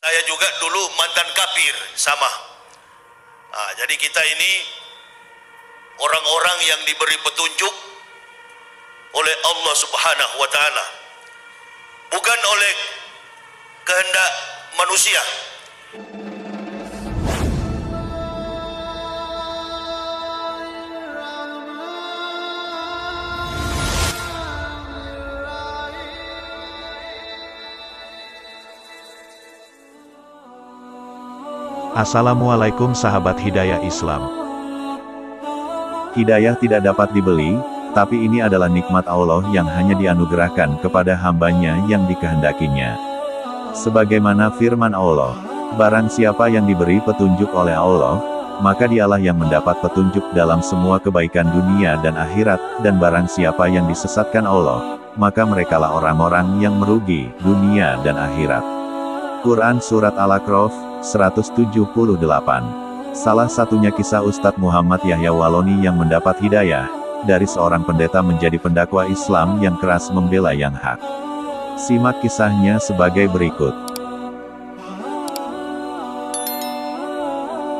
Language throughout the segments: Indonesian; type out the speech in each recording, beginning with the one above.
Saya juga dulu mantan kafir, sama. Jadi kita ini orang-orang yang diberi petunjuk oleh Allah Subhanahu wa Ta'ala, bukan oleh kehendak manusia. Assalamualaikum sahabat Hidayah Islam. Hidayah tidak dapat dibeli, tapi ini adalah nikmat Allah yang hanya dianugerahkan kepada hambanya yang dikehendakinya. Sebagaimana firman Allah, barang siapa yang diberi petunjuk oleh Allah, maka dialah yang mendapat petunjuk dalam semua kebaikan dunia dan akhirat, dan barang siapa yang disesatkan Allah, maka merekalah orang-orang yang merugi dunia dan akhirat. Quran Surat Al-A'raf 178. Salah satunya kisah Ustadz Muhammad Yahya Waloni yang mendapat hidayah dari seorang pendeta menjadi pendakwa Islam yang keras membela yang hak. Simak kisahnya sebagai berikut.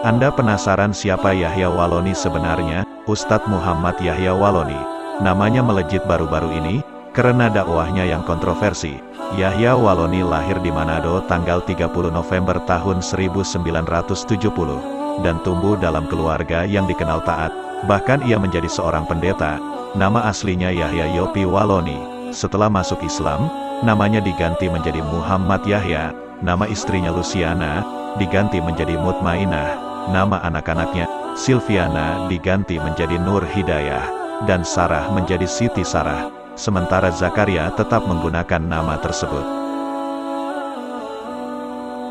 Anda penasaran siapa Yahya Waloni sebenarnya? Ustadz Muhammad Yahya Waloni. Namanya melejit baru-baru ini karena dakwahnya yang kontroversi. Yahya Waloni lahir di Manado tanggal 30 November tahun 1970, dan tumbuh dalam keluarga yang dikenal taat. Bahkan ia menjadi seorang pendeta. Nama aslinya Yahya Yopi Waloni. Setelah masuk Islam, namanya diganti menjadi Muhammad Yahya. Nama istrinya Luciana diganti menjadi Mutmainah. Nama anak-anaknya Silviana diganti menjadi Nur Hidayah, dan Sarah menjadi Siti Sarah. Sementara Zakaria tetap menggunakan nama tersebut.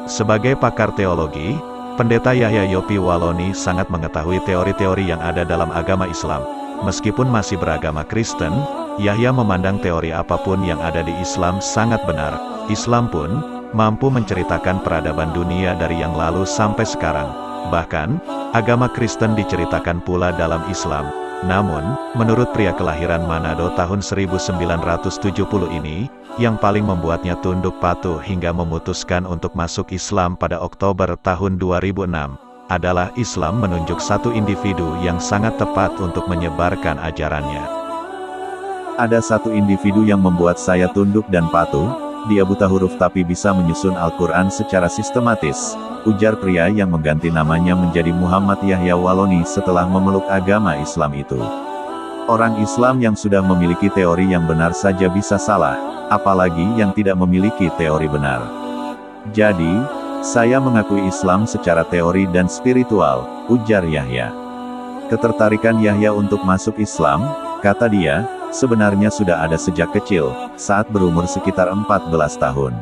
Sebagai pakar teologi, pendeta Yahya Yopi Waloni sangat mengetahui teori-teori yang ada dalam agama Islam. Meskipun masih beragama Kristen, Yahya memandang teori apapun yang ada di Islam sangat benar. Islam pun mampu menceritakan peradaban dunia dari yang lalu sampai sekarang. Bahkan, agama Kristen diceritakan pula dalam Islam. Namun, menurut pria kelahiran Manado tahun 1970 ini, yang paling membuatnya tunduk patuh hingga memutuskan untuk masuk Islam pada Oktober tahun 2006, adalah Islam menunjuk satu individu yang sangat tepat untuk menyebarkan ajarannya. Ada satu individu yang membuat saya tunduk dan patuh. Dia buta huruf tapi bisa menyusun Al-Quran secara sistematis, ujar pria yang mengganti namanya menjadi Muhammad Yahya Waloni setelah memeluk agama Islam itu. Orang Islam yang sudah memiliki teori yang benar saja bisa salah, apalagi yang tidak memiliki teori benar. Jadi, saya mengakui Islam secara teori dan spiritual, ujar Yahya. Ketertarikan Yahya untuk masuk Islam, kata dia, sebenarnya sudah ada sejak kecil, saat berumur sekitar 14 tahun.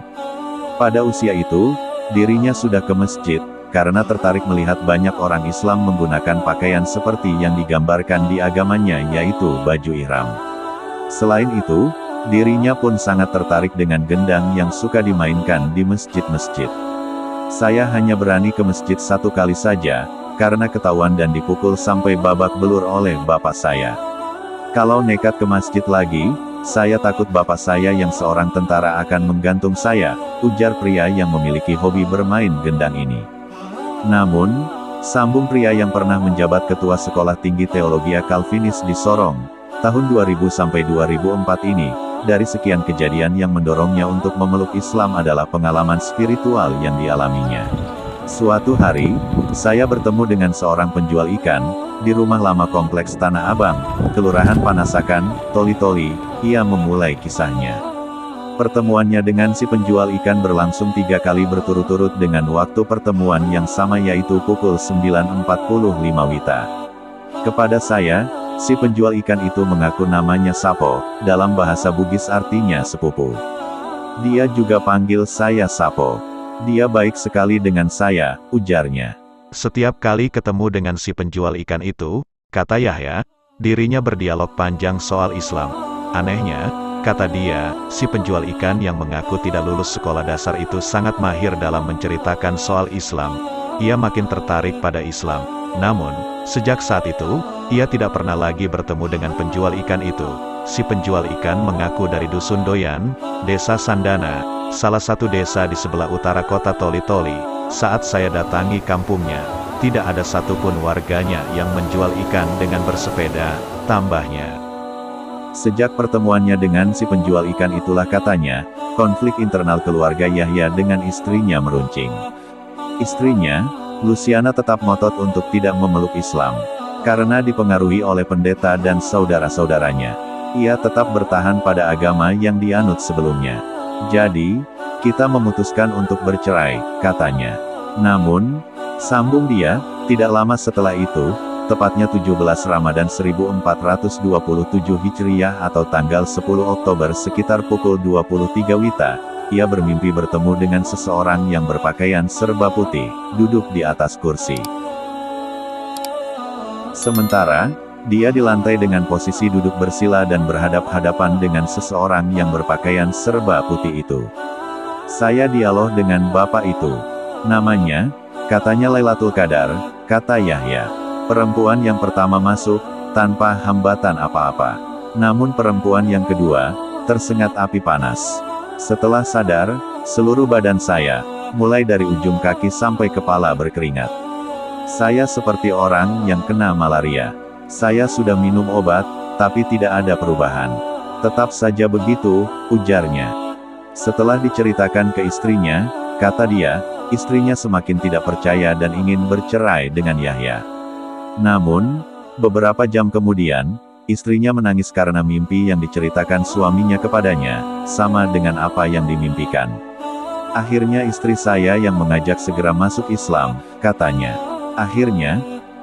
Pada usia itu, dirinya sudah ke masjid, karena tertarik melihat banyak orang Islam menggunakan pakaian seperti yang digambarkan di agamanya, yaitu baju ihram. Selain itu, dirinya pun sangat tertarik dengan gendang yang suka dimainkan di masjid-masjid. Saya hanya berani ke masjid satu kali saja, karena ketahuan dan dipukul sampai babak belur oleh bapak saya. Kalau nekat ke masjid lagi, saya takut bapak saya yang seorang tentara akan menggantung saya, ujar pria yang memiliki hobi bermain gendang ini. Namun, sambung pria yang pernah menjabat ketua Sekolah Tinggi Teologi Calvinis di Sorong, tahun 2000 sampai 2004 ini, dari sekian kejadian yang mendorongnya untuk memeluk Islam adalah pengalaman spiritual yang dialaminya. Suatu hari, saya bertemu dengan seorang penjual ikan, di rumah lama kompleks Tanah Abang, Kelurahan Panasakan, Toli-Toli. Ia memulai kisahnya. Pertemuannya dengan si penjual ikan berlangsung 3 kali berturut-turut dengan waktu pertemuan yang sama, yaitu pukul 9.45 WITA. Kepada saya, si penjual ikan itu mengaku namanya Sapo, dalam bahasa Bugis artinya sepupu. Dia juga panggil saya Sapo. Dia baik sekali dengan saya, ujarnya. Setiap kali ketemu dengan si penjual ikan itu, kata Yahya, dirinya berdialog panjang soal Islam. Anehnya, kata dia, si penjual ikan yang mengaku tidak lulus sekolah dasar itu sangat mahir dalam menceritakan soal Islam. Ia makin tertarik pada Islam. Namun, sejak saat itu, ia tidak pernah lagi bertemu dengan penjual ikan itu. Si penjual ikan mengaku dari Dusun Doyan, Desa Sandana, salah satu desa di sebelah utara kota Toli-Toli. Saat saya datangi kampungnya, tidak ada satupun warganya yang menjual ikan dengan bersepeda, tambahnya. Sejak pertemuannya dengan si penjual ikan itulah katanya, konflik internal keluarga Yahya dengan istrinya meruncing. Istrinya, Luciana tetap ngotot untuk tidak memeluk Islam, karena dipengaruhi oleh pendeta dan saudara-saudaranya. Ia tetap bertahan pada agama yang dianut sebelumnya. Jadi, kita memutuskan untuk bercerai, katanya. Namun, sambung dia, tidak lama setelah itu, tepatnya 17 Ramadan 1427 Hijriah atau tanggal 10 Oktober sekitar pukul 23 WITA, ia bermimpi bertemu dengan seseorang yang berpakaian serba putih, duduk di atas kursi. Sementara, dia di lantai dengan posisi duduk bersila dan berhadap-hadapan dengan seseorang yang berpakaian serba putih itu. Saya dialog dengan bapak itu. Namanya, katanya Lailatul Qadar, kata Yahya. Perempuan yang pertama masuk, tanpa hambatan apa-apa. Namun perempuan yang kedua, tersengat api panas. Setelah sadar, seluruh badan saya, mulai dari ujung kaki sampai kepala berkeringat. Saya seperti orang yang kena malaria. Saya sudah minum obat, tapi tidak ada perubahan. Tetap saja begitu, ujarnya. Setelah diceritakan ke istrinya, kata dia, istrinya semakin tidak percaya dan ingin bercerai dengan Yahya. Namun, beberapa jam kemudian, istrinya menangis karena mimpi yang diceritakan suaminya kepadanya, sama dengan apa yang dimimpikan. Akhirnya istri saya yang mengajak segera masuk Islam, katanya. Akhirnya,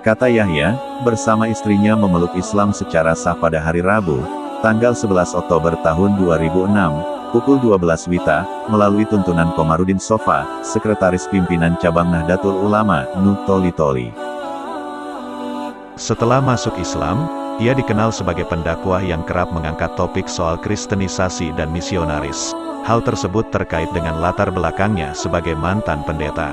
kata Yahya, bersama istrinya memeluk Islam secara sah pada hari Rabu, tanggal 11 Oktober tahun 2006, pukul 12 WITA, melalui tuntunan Komarudin Sofa, Sekretaris Pimpinan Cabang Nahdlatul Ulama, NU Toli-Toli. Setelah masuk Islam, ia dikenal sebagai pendakwah yang kerap mengangkat topik soal kristenisasi dan misionaris. Hal tersebut terkait dengan latar belakangnya sebagai mantan pendeta.